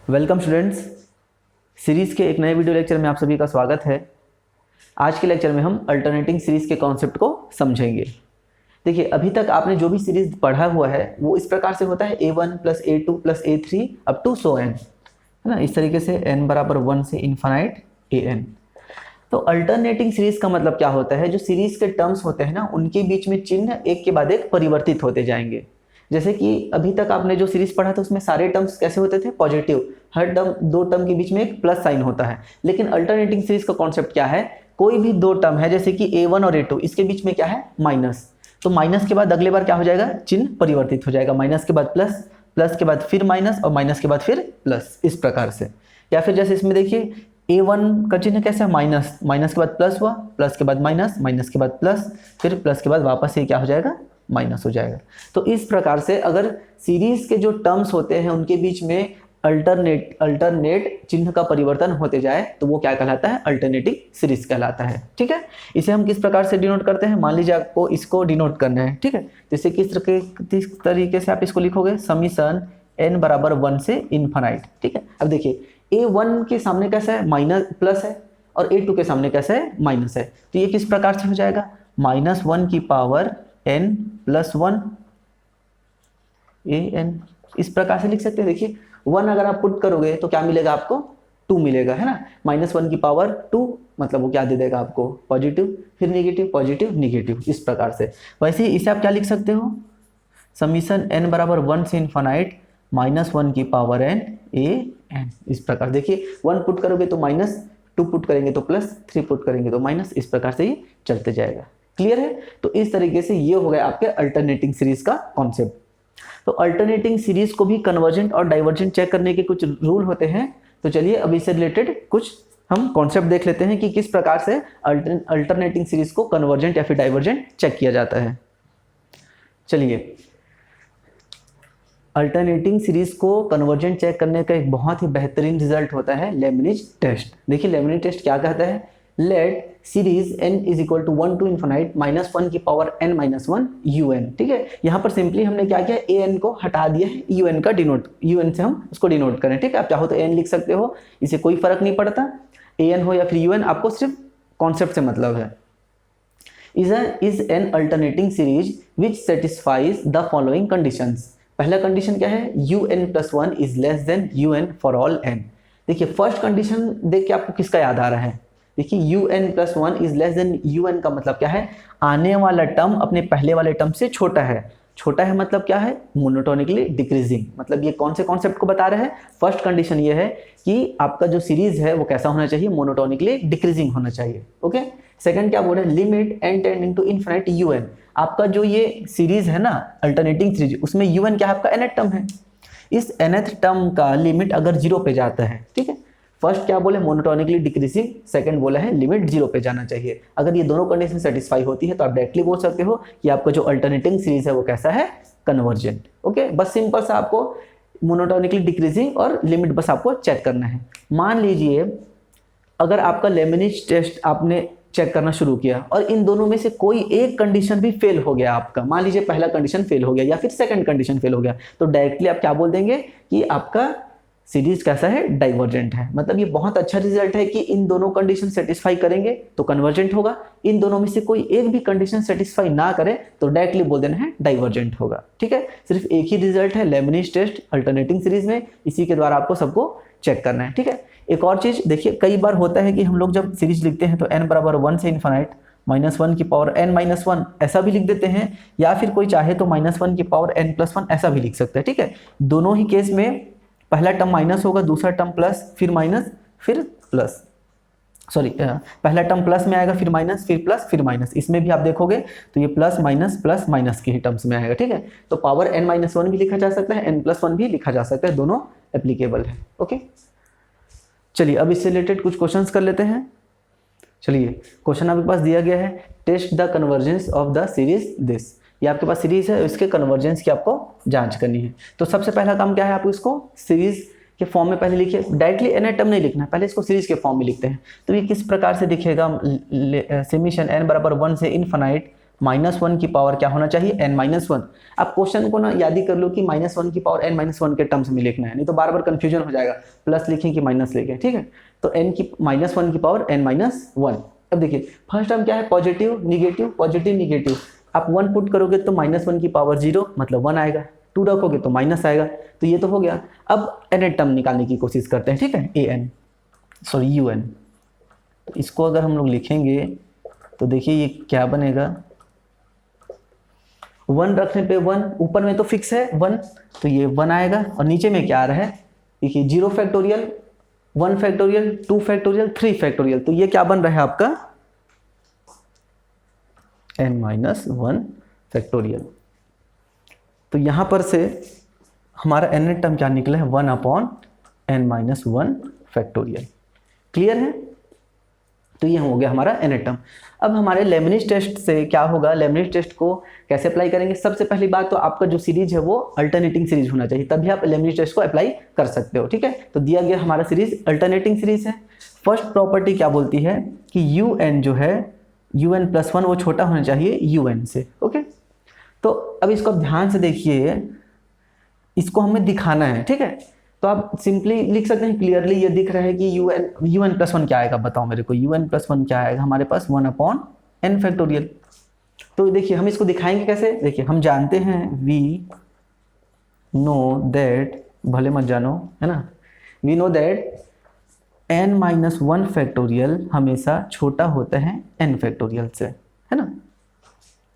Welcome students, series के एक नए वीडियो लेक्चर में आप सभी का स्वागत है। आज के लेक्चर में हम अल्टरनेटिंग सीरीज़ के कॉन्सेप्ट को समझेंगे। देखिए, अभी तक आपने जो भी सीरीज़ पढ़ा हुआ है वो इस प्रकार से होता है a1 plus a2 plus a3 up to so n, है ना। इस तरीके से n बराबर 1 से इन्फानाइट an। तो अल्टरनेटिंग सीरीज़ का मतलब क्या होता है? जो सीरीज़ के टर्म्स होते हैं ना, उनके बीच में चिन्ह एक के बाद एक परिवर्तित होते जाएंगे। जैसे कि अभी तक आपने जो सीरीज पढ़ा था उसमें सारे टर्म्स कैसे होते थे? पॉजिटिव। हर टर्म, दो टर्म के बीच में एक प्लस साइन होता है। लेकिन अल्टरनेटिंग सीरीज का कॉन्सेप्ट क्या है? कोई भी दो टर्म है, जैसे कि a1 और a2, इसके बीच में क्या है? माइनस। तो माइनस के बाद अगले बार क्या हो जाएगा? चिन्ह परिवर्तित हो जाएगा। माइनस के बाद प्लस, प्लस के बाद फिर माइनस और माइनस के बाद फिर प्लस, इस प्रकार से। या फिर जैसे इसमें देखिए, a1 का चिन्ह कैसा है? माइनस, माइनस के बाद प्लस हुआ, प्लस के बाद माइनस, माइनस के बाद प्लस, फिर प्लस के बाद वापस ये क्या हो जाएगा? माइनस हो जाएगा। तो इस प्रकार से अगर सीरीज के जो टर्म्स होते हैं उनके बीच में अल्टरनेट चिन्ह का परिवर्तन होते जाए तो वो क्या कहलाता है? अल्टरनेटिंग सीरीज कहलाता है। ठीक है, इसे हम किस प्रकार से डिनोट करते हैं? मान लीजिए आपको इसको डिनोट करना है। ठीक है, जैसे किस तरीके से आप इसको लिखोगे? समीशन n बराबर 1 से इन्फानाइट। ठीक है, अब देखिए a1 के सामने कैसा है? माइनस, प्लस है, और a2 के सामने कैसा है? माइनस है। तो ये किस प्रकार से हो जाएगा? -1 की पावर n प्लस 1 an, इस प्रकार से लिख सकते हैं। देखिए 1 अगर आप पुट करोगे तो क्या मिलेगा आपको? 2 मिलेगा, है ना। -1 की पावर 2 मतलब वो क्या दे देगा आपको? पॉजिटिव, फिर नेगेटिव, पॉजिटिव, नेगेटिव, इस प्रकार से। वैसे ही इसे आप क्या लिख सकते हो? समीशन n बराबर 1 से इन्फानाइट -1 की पावर n an, इस प्रकार। देखिए 1 पुट करोगे तो माइनस, 2 पुट करेंगे तो प्लस, 3 पुट करेंगे तो माइनस, इस प्रकार से ये चलते जाएगा। क्लियर है? तो इस तरीके से ये हो गया आपके अल्टरनेटिंग सीरीज का कॉन्सेप्ट। तो अल्टरनेटिंग सीरीज को भी कन्वर्जेंट और डाइवर्जेंट चेक करने के कुछ रूल होते हैं। तो चलिए अब इससे रिलेटेड कुछ हम कॉन्सेप्ट देख लेते हैं कि किस प्रकार से अल्टरनेटिंग सीरीज को कन्वर्जेंट या फिर डाइवर्जेंट चेक किया जाता है। चलिए, अल्टरनेटिंग सीरीज को कन्वर्जेंट चेक करने का एक बहुत ही बेहतरीन रिजल्ट होता है लेबनिज टेस्ट। देखिए लेबनिज टेस्ट क्या कहता है? Let series n is equal to 1 to infinite -1 की पावर n - 1 un। ठीक है, यहाँ पर सिंपली हमने क्या किया? an को हटा दिया है, un का डिनोट, un से हम उसको डिनोट करें। ठीक है, आप चाहो तो n लिख सकते हो, इसे कोई फर्क नहीं पड़ता, an हो या फिर un, आपको सिर्फ कॉन्सेप्ट से मतलब है। Is an alternating series which satisfies the following conditions. पहला कंडीशन क्या है? un + 1 is less than un for all n। देखिए फर्स्ट कंडीशन देख के आपको किसका याद आ रहा है? देखिए un + 1 is less than un का मतलब क्या है? आने वाला टर्म अपने पहले वाले टर्म से छोटा है। छोटा है मतलब क्या है? Monotonically decreasing. मतलब ये कौन से कॉन्सेप्ट को बता रहे हैं? फर्स्ट कंडीशन ये है कि आपका जो सीरीज है वो कैसा होना चाहिए? मोनोटोनिकली डिक्रीजिंग होना चाहिए। ओके, सेकंड क्या बोल रहे हैं? Limit n tending to infinite un। आपका जो ये सीरीज है ना अल्टरनेटिंग सीरीज, उसमें un क्या है? आपका nth टर्म है। इस nth टर्म का लिमिट अगर 0 पे जाता है, ठीक है, फर्स्ट क्या बोले? मोनोटोनिकली डिक्रीजिंग, सेकंड बोला है लिमिट 0 पे जाना चाहिए। अगर ये दोनों कंडीशन सेटिस्फाई होती है तो आप डायरेक्टली बोल सकते हो कि आपका जो अल्टरनेटिंग सीरीज है वो कैसा है? कन्वर्जेंट। ओके, बस सिंपल सा आपको मोनोटोनिकली डिक्रीजिंग और लिमिट बस आपको चेक करना है। मान लीजिए अगर आपका लेबनिज टेस्ट आपने चेक करना शुरू किया और इन दोनों में से कोई एक कंडीशन भी फेल हो गया आपका, मान लीजिए पहला कंडीशन फेल हो गया या फिर सेकंड कंडीशन फेल हो गया, तो डायरेक्टली आप क्या बोल देंगे कि आपका सीरीज कैसा है? डाइवर्जेंट है। मतलब ये बहुत अच्छा रिजल्ट है कि इन दोनों कंडीशन सेटिस्फाई करेंगे तो कन्वर्जेंट होगा, इन दोनों में से कोई एक भी कंडीशन सेटिस्फाई ना करे तो डायरेक्टली बोल देना है डाइवर्जेंट होगा। ठीक है, सिर्फ एक ही रिजल्ट है लेबनिज टेस्ट अल्टरनेटिंग सीरीज में, इसी के द्वारा आपको सबको चेक करना है। ठीक है, एक और चीज देखिए, कई बार होता है कि हम लोग जब सीरीज लिखते हैं तो n बराबर 1 से इन्फानाइट -1 की पावर n - 1 ऐसा भी लिख देते हैं, या फिर कोई चाहे तो -1 की पावर n + 1 ऐसा भी लिख सकते हैं। ठीक है, दोनों ही केस में पहला टर्म माइनस होगा, दूसरा टर्म प्लस, फिर माइनस, फिर प्लस, सॉरी पहला टर्म प्लस में आएगा, फिर माइनस, फिर प्लस, फिर माइनस। इसमें भी आप देखोगे तो ये प्लस माइनस के ही टर्म्स में आएगा। ठीक है, तो पावर n - 1 भी लिखा जा सकता है, n + 1 भी लिखा जा सकता है, दोनों एप्लीकेबल है। ओके, चलिए अब इससे रिलेटेड कुछ क्वेश्चंस कर लेते हैं। चलिए, क्वेश्चन आपके पास दिया गया है, test the convergence of the series this. ये आपके पास सीरीज है, इसके कन्वर्जेंस की आपको जांच करनी है। तो सबसे पहला काम क्या है? आपको इसको सीरीज के फॉर्म में पहले लिखिए, डायरेक्टली nth टर्म नहीं लिखना है, पहले इसको सीरीज के फॉर्म में लिखते हैं। तो ये किस प्रकार से दिखेगा? समीशन n बराबर 1 से इन्फानाइट -1 की पावर क्या होना चाहिए, n-1। आप क्वेश्चन को ना याद ही कर लो कि -1 की पावर n-1 के टर्म्स में लिखना है, नहीं तो बार बार कंफ्यूजन हो जाएगा, प्लस लिखें कि माइनस लिखें, ठीक है। तो -1 की पावर n-1। अब देखिए फर्स्ट टर्म क्या है, पॉजिटिव निगेटिव, पॉजिटिव निगेटिव। आप 1 पुट करोगे तो -1 की पावर 0 मतलब 1 आएगा, 2 रखोगे तो माइनस आएगा, तो ये तो हो गया। अब nth टर्म निकालने की कोशिश करते हैं, ठीक है, un। इसको अगर हम लोग लिखेंगे तो देखिए ये क्या बनेगा, 1 रखने पे 1, ऊपर में तो फिक्स है 1, तो ये 1 आएगा, और नीचे में क्या आ रहा है, देखिए 0 फैक्टोरियल, 1 फैक्टोरियल, 2 फैक्टोरियल, 3 फैक्टोरियल, तो ये क्या बन रहा है आपका n-1 फैक्टोरियल। तो यहां पर से हमारा nth टर्म क्या निकला है, 1/n-1 फैक्टोरियल। क्लियर है, तो ये हो गया हमारा nth टर्म। अब हमारे लेबनिज टेस्ट से क्या होगा, लेबनिज टेस्ट को कैसे अप्लाई करेंगे। सबसे पहली बात तो आपका जो सीरीज है वो अल्टरनेटिंग सीरीज होना चाहिए, तभी आप लेबनिज टेस्ट को अप्लाई कर सकते हो, ठीक है। तो दिया गया हमारा सीरीज अल्टरनेटिंग सीरीज है। फर्स्ट प्रॉपर्टी क्या बोलती है कि un जो है un+1 वो छोटा होना चाहिए un से, ओके। तो अब इसको ध्यान से देखिए, इसको हमें दिखाना है, ठीक है। तो आप सिंपली लिख सकते हैं, क्लियरली ये दिख रहा है कि un+1 क्या आएगा, बताओ मेरे को, un+1 क्या आएगा हमारे पास, 1/n फैक्टोरियल। तो देखिए हम इसको दिखाएंगे कैसे, देखिए हम जानते हैं वी नो दैट, भले मत जानो है ना, we know that n-1 factorial हमेशा छोटा होता है n फैक्टोरियल से, है ना।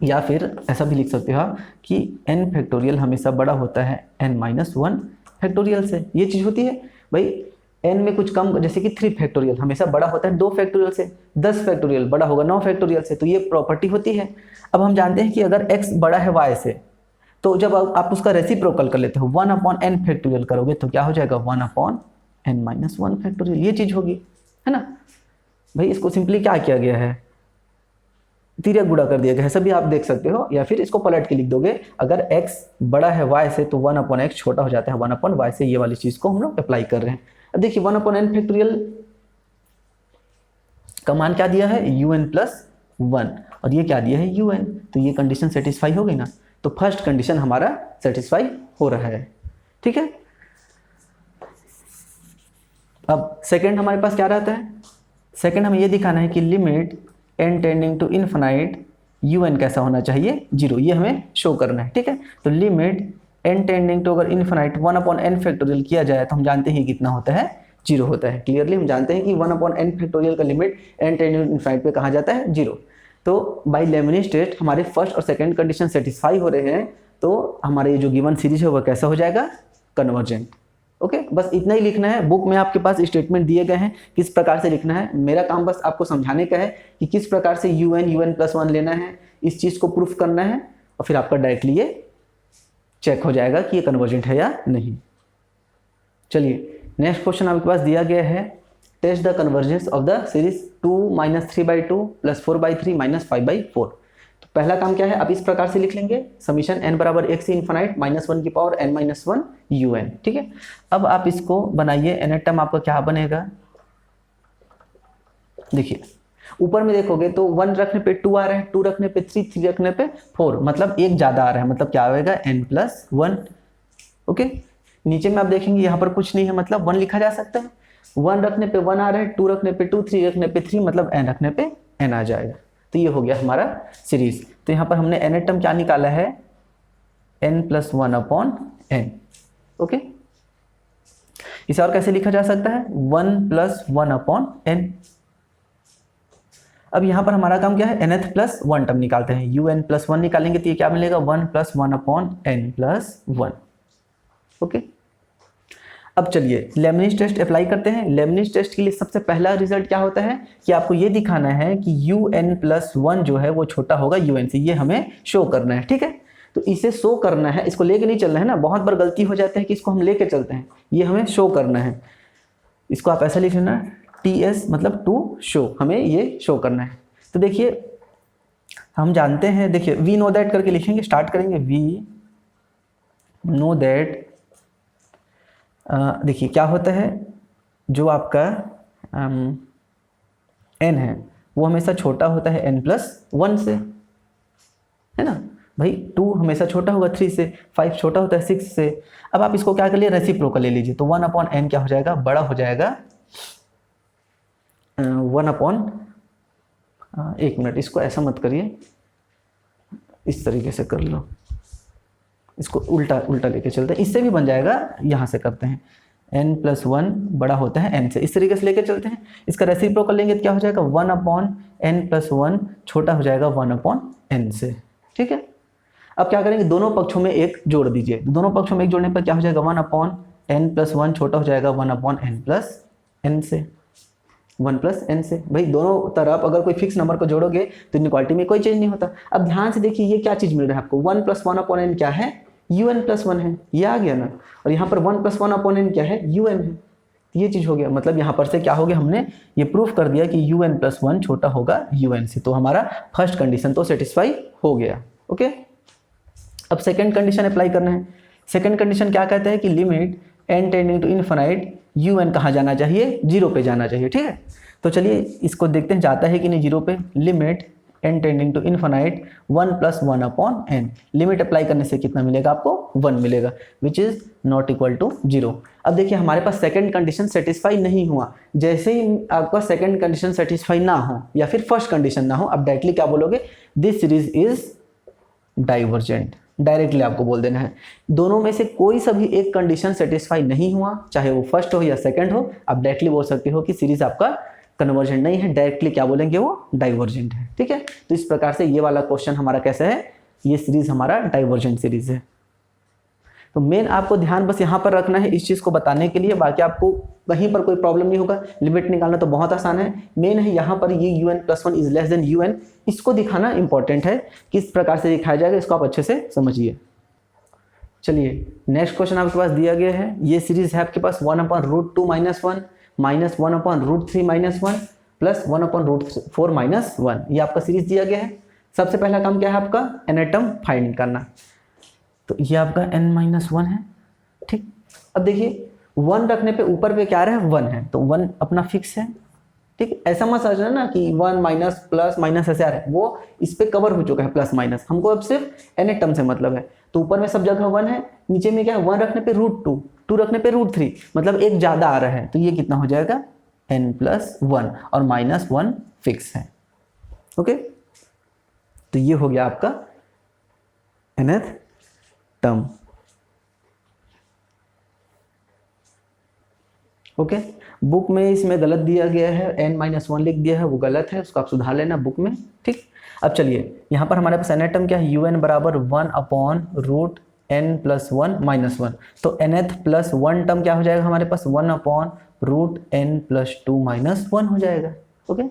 या फिर ऐसा भी लिख सकते हो कि n फैक्टोरियल हमेशा बड़ा होता है n-1 फैक्टोरियल से। ये चीज़ होती है भाई, n में कुछ कम, जैसे कि 3 फैक्टोरियल हमेशा बड़ा होता है 2 फैक्टोरियल से, 10 फैक्टोरियल बड़ा होगा 9 फैक्टोरियल से, तो ये प्रॉपर्टी होती है। अब हम जानते हैं कि अगर x बड़ा है y से, तो जब आप उसका रेसिप्रोकल कर लेते हो 1/n फैक्टोरियल करोगे तो क्या हो जाएगा 1/n-1 फैक्टोरियल, ये चीज़ होगी, है ना भाई। इसको सिंपली क्या किया गया है, तिर्यक गुणा कर दिया गया है, सभी आप देख सकते हो, या फिर इसको पलट के लिख दोगे, अगर x बड़ा है y से तो 1/x छोटा हो जाता है 1/y से, ये वाली चीज को हम लोग अप्लाई कर रहे हैं। अब देखिए 1/n फैक्टोरियल का मान क्या दिया है un+1, और ये क्या दिया है un, तो ये कंडीशन सेटिस्फाई हो गई ना। तो फर्स्ट कंडीशन हमारा सेटिस्फाई हो रहा है, ठीक है। अब सेकेंड हमारे पास क्या रहता है, सेकेंड हमें ये दिखाना है कि limit n tending to infinite un कैसा होना चाहिए 0, ये हमें शो करना है, ठीक है। तो लिमिट n टेंडिंग टू अगर इन्फिनाइट 1/n फैक्टोरियल किया जाए तो हम जानते हैं कितना होता है 0 होता है। क्लियरली हम जानते हैं कि 1/n फैक्टोरियल का limit n tending to infinite पे कहाँ जाता है 0। तो बाय लेबनिज टेस्ट हमारे फर्स्ट और सेकेंड कंडीशन सेटिस्फाई हो रहे हैं, तो हमारे ये जो गिवन सीरीज है वह कैसा हो जाएगा, कन्वर्जेंट। ओके, बस इतना ही लिखना है। बुक में आपके पास स्टेटमेंट दिए गए हैं किस प्रकार से लिखना है, मेरा काम बस आपको समझाने का है कि किस प्रकार से un+1 लेना है, इस चीज़ को प्रूफ करना है, और फिर आपका डायरेक्टली ये चेक हो जाएगा कि ये कन्वर्जेंट है या नहीं। चलिए नेक्स्ट क्वेश्चन आपके पास दिया गया है, test the convergence of the series 2 - 3/2 + 4/3 - 5/4। तो पहला काम क्या है, आप इस प्रकार से लिख लेंगे, समीशन n बराबर 1 से इन्फिनाइट -1 की पावर n-1 un, ठीक है। अब आप इसको बनाइए, nth टर्म आपका क्या बनेगा, देखिए ऊपर में देखोगे तो 1 रखने पे 2 आ रहा है, 2 रखने पे 3, 3 रखने पे 4, मतलब एक ज्यादा आ रहा है, मतलब क्या आएगा n+1। ओके, नीचे में आप देखेंगे यहाँ पर कुछ नहीं है, मतलब 1 लिखा जा सकता है। 1 रखने पे 1 आ रहा है, 2 रखने पे 2, 3 रखने पे 3, मतलब n रखने पे n आ जाएगा। तो ये हो गया हमारा सीरीज। तो यहाँ पर हमने nth टर्म क्या निकाला है, n+1/n। ओके, इसे और कैसे लिखा जा सकता है, 1+1/n। अब यहाँ पर हमारा काम क्या है, nth+1 टर्म निकालते हैं, un+1 निकालेंगे तो ये क्या मिलेगा 1+1/n+1। ओके, अब चलिए लेबनिज टेस्ट अप्लाई करते हैं। लेबनिज टेस्ट के लिए सबसे पहला रिजल्ट क्या होता है कि आपको ये दिखाना है कि un+1 जो है वो छोटा होगा un से, ये हमें शो करना है, ठीक है। तो इसे शो करना है, इसको लेके नहीं चलना है ना, बहुत बार गलती हो जाती है कि इसको हम लेके चलते हैं, ये हमें शो करना है। इसको आप ऐसा लिख लेना, TS मतलब टू शो, हमें ये शो करना है। तो देखिए हम जानते हैं, देखिए वी नो दैट करके लिखेंगे, स्टार्ट करेंगे वी नो दैट। देखिए क्या होता है, जो आपका n है वो हमेशा छोटा होता है n+1 से, है ना भाई, 2 हमेशा छोटा होगा 3 से, 5 छोटा होता है 6 से। अब आप इसको क्या कर लिए, रेसिप्रोकल ले लीजिए, तो 1/n क्या हो जाएगा, बड़ा हो जाएगा 1 एक मिनट, इसको ऐसा मत करिए, इस तरीके से कर लो, इसको उल्टा उल्टा लेके चलते हैं, इससे भी बन जाएगा, यहाँ से करते हैं n+1 बड़ा होता है n से, इस तरीके से लेके चलते हैं। इसका रेसिप्रोकल लेंगे तो क्या हो जाएगा 1/n+1 छोटा हो जाएगा 1/n से, ठीक है। अब क्या करेंगे, दोनों पक्षों में एक जोड़ दीजिए, दोनों पक्षों में एक जोड़ने पर क्या हो जाएगा 1/n+1 छोटा हो जाएगा 1/n+n से, 1+n से। भाई दोनों तरफ अगर कोई फिक्स नंबर को जोड़ोगे तो इनइक्वालिटी में कोई चेंज नहीं होता। अब ध्यान से देखिए ये क्या चीज़ मिल रहा है आपको, 1+1/n क्या है, un+1 है, ये आ गया ना, और यहाँ पर 1+1/n क्या है, un है, ये चीज़ हो गया। मतलब यहाँ पर से क्या हो गया, हमने ये प्रूफ कर दिया कि un+1 छोटा होगा un से, तो हमारा फर्स्ट कंडीशन तो सेटिस्फाई हो गया। ओके, अब सेकेंड कंडीशन अप्लाई करना है। सेकेंड कंडीशन क्या कहता है कि limit n tending to infinite un कहाँ जाना चाहिए, 0 पे जाना चाहिए, ठीक है। तो चलिए इसको देखते हैं जाता है कि नहीं 0 पे। Limit n tending to infinite 1+1/n, limit apply करने से कितना मिलेगा आपको, 1 मिलेगा, which is not equal to 0। अब देखिए हमारे पास सेकंड कंडीशन सेटिस्फाई नहीं हुआ, जैसे ही आपका सेकंड कंडीशन सेटिस्फाई ना हो या फिर फर्स्ट कंडीशन ना हो, अब डायरेक्टली क्या बोलोगे, this series is divergent, directly आपको बोल देना है। दोनों में से कोई सा भी एक कंडीशन सेटिस्फाई नहीं हुआ, चाहे वो फर्स्ट हो या सेकंड हो, आप डायरेक्टली बोल सकते हो कि सीरीज आपका कन्वर्जेंट नहीं है, डायरेक्टली क्या बोलेंगे, वो डाइवर्जेंट है, ठीक है। तो इस प्रकार से ये वाला क्वेश्चन हमारा कैसा है, ये सीरीज हमारा डाइवर्जेंट सीरीज है। तो मेन आपको ध्यान बस यहाँ पर रखना है इस चीज़ को बताने के लिए, बाकी आपको कहीं पर कोई प्रॉब्लम नहीं होगा। लिमिट निकालना तो बहुत आसान है, मेन है यहाँ पर ये un+1 is less than un, इसको दिखाना इंपॉर्टेंट है, किस प्रकार से दिखाया जाएगा इसको आप अच्छे से समझिए। चलिए नेक्स्ट क्वेश्चन आपके पास दिया गया है, ये सीरीज है आपके पास 1/√2 - 1 -1/√3 - 1 प्लस 1/√4 - 1, ये आपका सीरीज दिया गया है। सबसे पहला काम क्या है आपका, एनेटम फाइंड करना, तो ये आपका n-1 है, ठीक। अब देखिए 1 रखने पे ऊपर पे क्या आ रहा है, 1 है, तो 1 अपना फिक्स है, ठीक। ऐसा मत समझना ना कि 1 माइनस प्लस माइनस ऐसे आ रहा है, वो इस पे कवर हो चुका है प्लस माइनस, हमको अब सिर्फ एन टर्म से मतलब है। तो ऊपर में सब जगह 1 है, नीचे में क्या है, 1 रखने पे √2, 2 रखने पे √3, मतलब एक ज़्यादा आ रहा है, तो ये कितना हो जाएगा n+1 और -1 फिक्स है। ओके, तो ये हो गया आपका nth टर्म। ओके, बुक में इसमें गलत दिया गया है, n-1 लिख दिया है, वो गलत है, उसको आप सुधार लेना बुक में, ठीक। अब चलिए यहाँ पर हमारे पास nth टर्म क्या है, un बराबर 1/√n+1 - 1, तो nth प्लस 1 टर्म क्या हो जाएगा हमारे पास, 1/√n+2 - 1 हो जाएगा। ओके,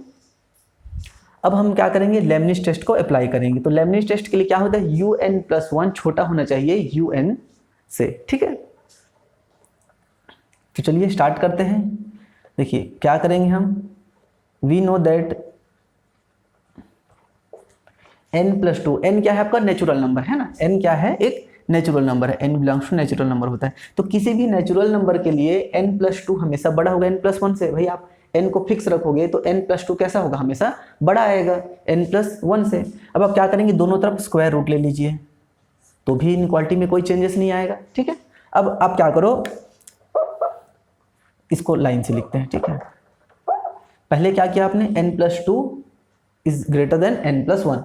अब हम क्या करेंगे, लेबनिज़ टेस्ट को अप्लाई करेंगे। तो लेबनिज़ टेस्ट के लिए क्या होता है, un+1 छोटा होना चाहिए un से, ठीक है। तो चलिए स्टार्ट करते हैं। देखिए क्या करेंगे हम, we know that n+2, n क्या है आपका, नेचुरल नंबर है ना, n क्या है, एक नेचुरल नंबर है, n belongs to natural number होता है। तो किसी भी नेचुरल नंबर के लिए n+2 हमेशा बड़ा होगा n+1 से। भाई आप n को फिक्स रखोगे तो n+2 कैसा होगा, हमेशा बड़ा आएगा n+1 से। अब आप क्या करेंगे, दोनों तरफ स्क्वायर रूट ले लीजिए, तो भी इनइक्वालिटी में कोई चेंजेस नहीं आएगा, ठीक है। अब आप क्या करो, इसको लाइन से लिखते हैं, ठीक है। पहले क्या किया आपने, n+2 is greater than n+1,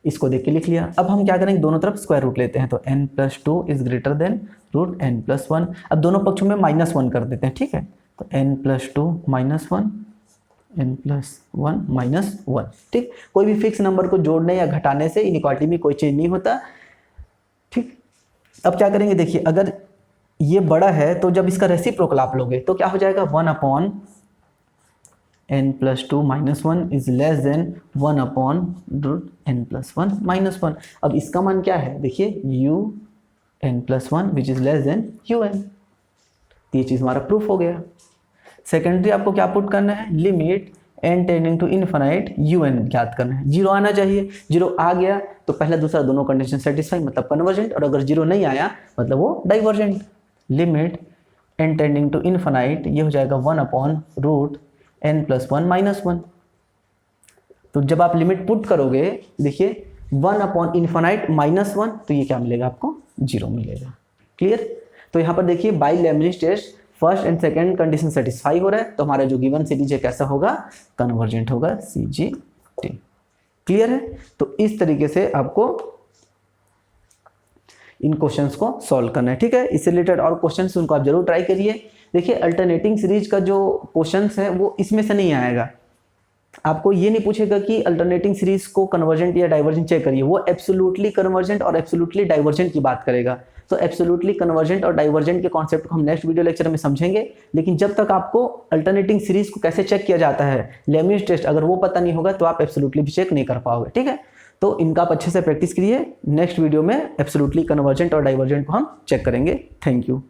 इसको देख के लिख लिया। अब हम क्या करेंगे, दोनों तरफ स्क्वायर रूट लेते हैं, तो n+2 is greater than √n+1। अब दोनों पक्षों में -1 कर देते हैं, ठीक है। तो n+2 - 1 n+1 - 1, ठीक। कोई भी फिक्स नंबर को जोड़ने या घटाने से इनइक्वालिटी में कोई चेंज नहीं होता, ठीक। अब क्या करेंगे, देखिए अगर ये बड़ा है तो जब इसका रेसिप्रोकल आप लोगे तो क्या हो जाएगा, 1/n+2 - 1 is less than 1/√n+1 - 1। अब इसका मान क्या है, देखिए un+1 which is less than un, ये चीज़ हमारा प्रूफ हो गया। सेकेंडरी आपको क्या पुट करना है, limit n tending to infinite un ज्ञात करना है, 0 आना चाहिए। 0 आ गया तो पहला दूसरा दोनों कंडीशन सेटिस्फाई, मतलब कन्वर्जेंट, और अगर 0 नहीं आया मतलब वो divergent. Limit n tending to infinite, ये हो जाएगा 1/√n+1 - 1। तो जब आप लिमिट पुट करोगे, देखिए 1 अपॉन इन्फानाइट -1, तो ये क्या मिलेगा आपको 0 मिलेगा। क्लियर। तो यहाँ पर देखिए by Leibniz test first and second condition satisfy हो रहा है, तो हमारा जो गिवन सीरीज है कैसा होगा, कन्वर्जेंट होगा, CGT। क्लियर है। तो इस तरीके से आपको इन क्वेश्चंस को सॉल्व करना है। ठीक है, इससे रिलेटेड और क्वेश्चंस उनको आप जरूर ट्राई करिए। देखिए अल्टरनेटिंग सीरीज का जो क्वेश्चंस है वो इसमें से नहीं आएगा। आपको ये नहीं पूछेगा कि अल्टरनेटिंग सीरीज को कन्वर्जेंट या डाइवर्जेंट चेक करिए, वो एब्सोल्युटली कन्वर्जेंट और एब्सोल्युटली डाइवर्जेंट की बात करेगा। तो एब्सोल्युटली कन्वर्जेंट और डाइवर्जेंट के कॉन्सेप्ट को हम नेक्स्ट वीडियो लेक्चर में समझेंगे। लेकिन जब तक आपको अल्टरनेटिंग सीरीज को कैसे चेक किया जाता है, लेबनिज टेस्ट, अगर वो पता नहीं होगा तो आप एब्सोल्युटली भी चेक नहीं कर पाओगे। ठीक है, तो इनका आप अच्छे से प्रैक्टिस करिए। नेक्स्ट वीडियो में एब्सोल्युटली कन्वर्जेंट और डाइवर्जेंट को हम चेक करेंगे। Thank you.